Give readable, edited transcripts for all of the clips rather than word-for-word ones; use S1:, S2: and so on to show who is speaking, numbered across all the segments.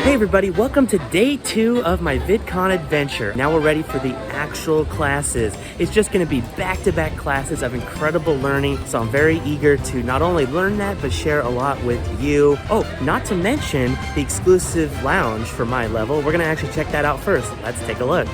S1: Hey everybody, welcome to day 2 of my VidCon adventure. Now we're ready for the actual classes. It's just gonna be back-to-back classes of incredible learning, so I'm very eager to not only learn that, but share a lot with you. Oh, not to mention the exclusive lounge for my level. We're gonna actually check that out first. Let's take a look.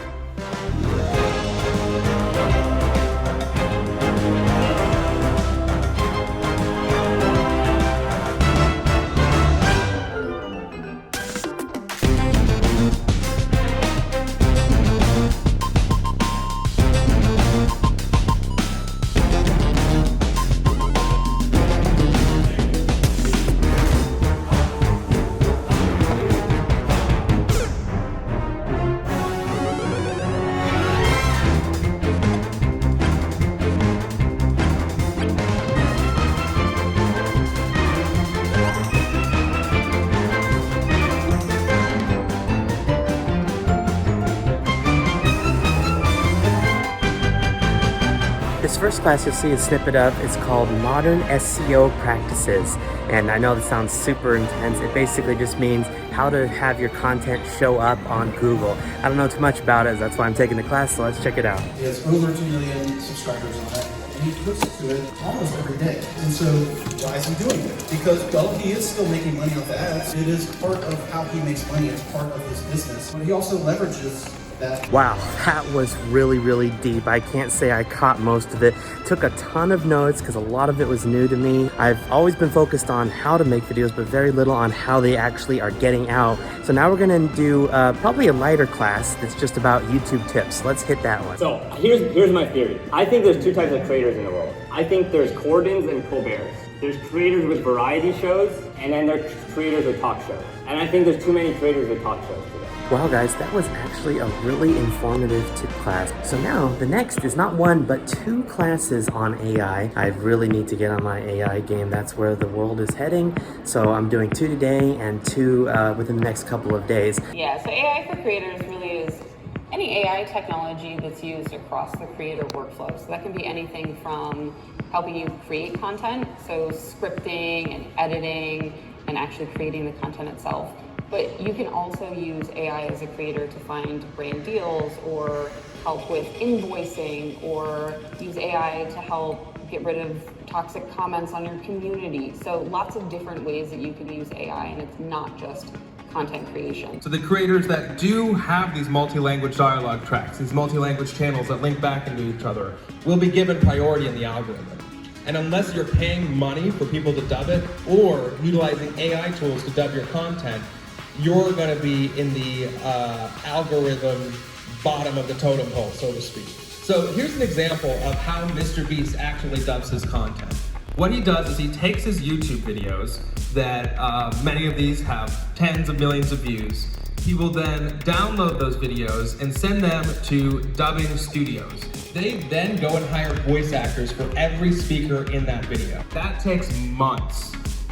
S1: This first class you'll see a snippet of is called Modern SEO Practices. And I know this sounds super intense. It basically just means how to have your content show up on Google. I don't know too much about it, that's why I'm taking the class, so let's check it out.
S2: He has over 2 million subscribers on it, and he posts to it almost every day. And so why is he doing it? Because, well, he is still making money off the ads. It is part of how he makes money. It's part of his business. But he also leverages that.
S1: Wow, that was really deep. I can't say I caught most of it. Took a ton of notes because a lot of it was new to me. I've always been focused on how to make videos, but very little on how they actually are getting out. So now we're gonna do probably a lighter class that's just about YouTube tips. Let's hit that one.
S3: So here's my theory. I think there's 2 types of creators in the world. I think there's Cordons and Colberts. There's creators with variety shows, and then there's creators with talk shows. And I think there's too many creators with talk shows today.
S1: Wow guys, that was actually a really informative tip class. So now the next is not 1 but 2 classes on AI. I really need to get on my AI game. That's where the world is heading. So I'm doing 2 today and 2 within the next couple of days.
S4: Yeah, so AI for creators really is any AI technology that's used across the creator workflow. So that can be anything from helping you create content, so scripting and editing and actually creating the content itself. But you can also use AI as a creator to find brand deals or help with invoicing, or use AI to help get rid of toxic comments on your community. So lots of different ways that you can use AI, and it's not just content creation.
S5: So the creators that do have these multi-language dialogue tracks, these multi-language channels that link back into each other, will be given priority in the algorithm. And unless you're paying money for people to dub it, or utilizing AI tools to dub your content, you're going to be in the algorithm bottom of the totem pole, so to speak. So here's an example of how Mr. Beast actually dubs his content. What he does is he takes his YouTube videos that many of these have tens of millions of views. He will then download those videos and send them to dubbing studios. They then go and hire voice actors for every speaker in that video. That takes months.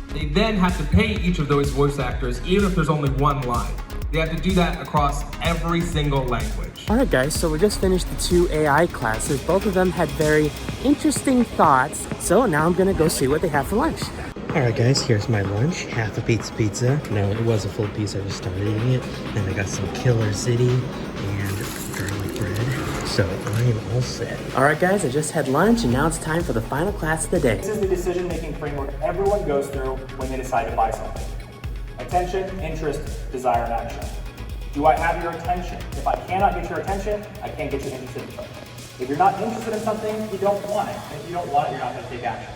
S5: They then have to pay each of those voice actors, even if there's only 1 line. They have to do that across every single language.
S1: All right guys, so we just finished the 2 AI classes. Both of them had very interesting thoughts. So now I'm gonna go see what they have for lunch. All right guys, here's my lunch. Half a pizza. No, it was a full piece, I just started eating it. Then I got some Killer City and garlic bread. So I am all set. All right guys, I just had lunch and now it's time for the final class of the day.
S6: This is the decision-making framework everyone goes through when they decide to buy something. Attention, interest, desire, and action. Do I have your attention? If I cannot get your attention, I can't get you interested in something. If you're not interested in something, you don't want it. And if you don't want it, you're not going to take action.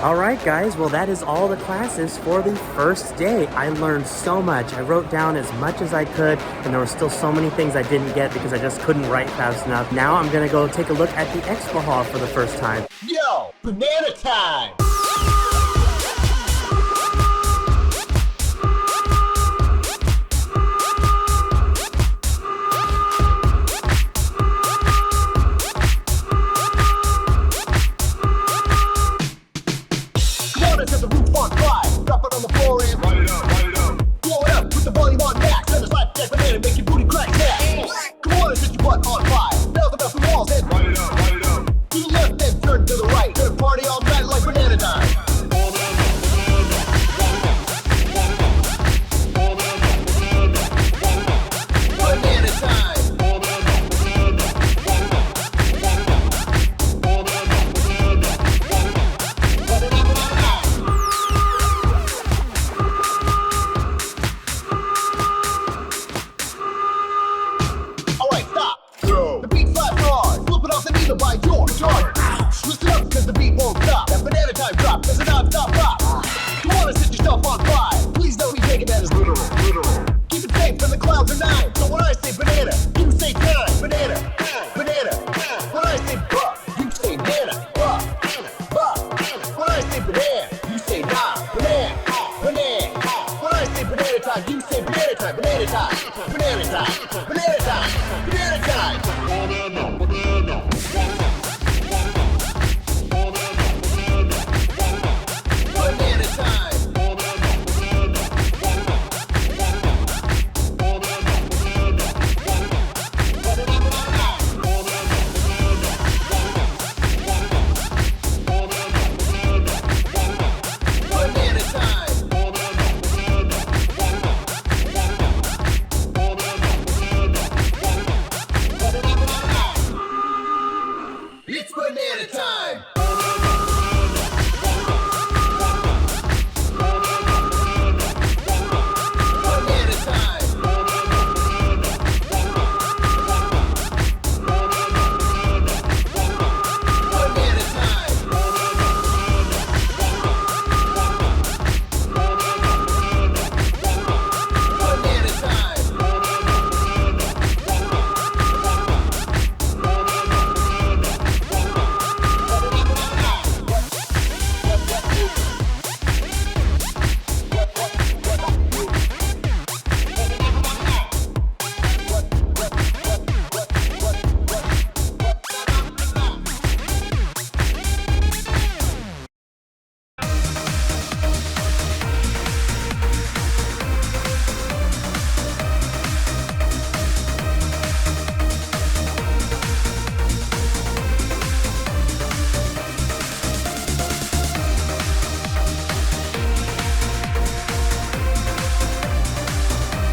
S1: All right guys, well that is all the classes for the first day. I learned so much. I wrote down as much as I could, and there were still so many things I didn't get because I just couldn't write fast enough. Now I'm gonna go take a look at the expo hall for the first time.
S7: Yo, banana time! Set the roof on fire, drop it on the floor and light it up, blow it up, put the volume on max, let us light that banana, make your booty crack, yeah. Come on and set your butt on fire, nail the best walls and light it up, do the either by your guitar.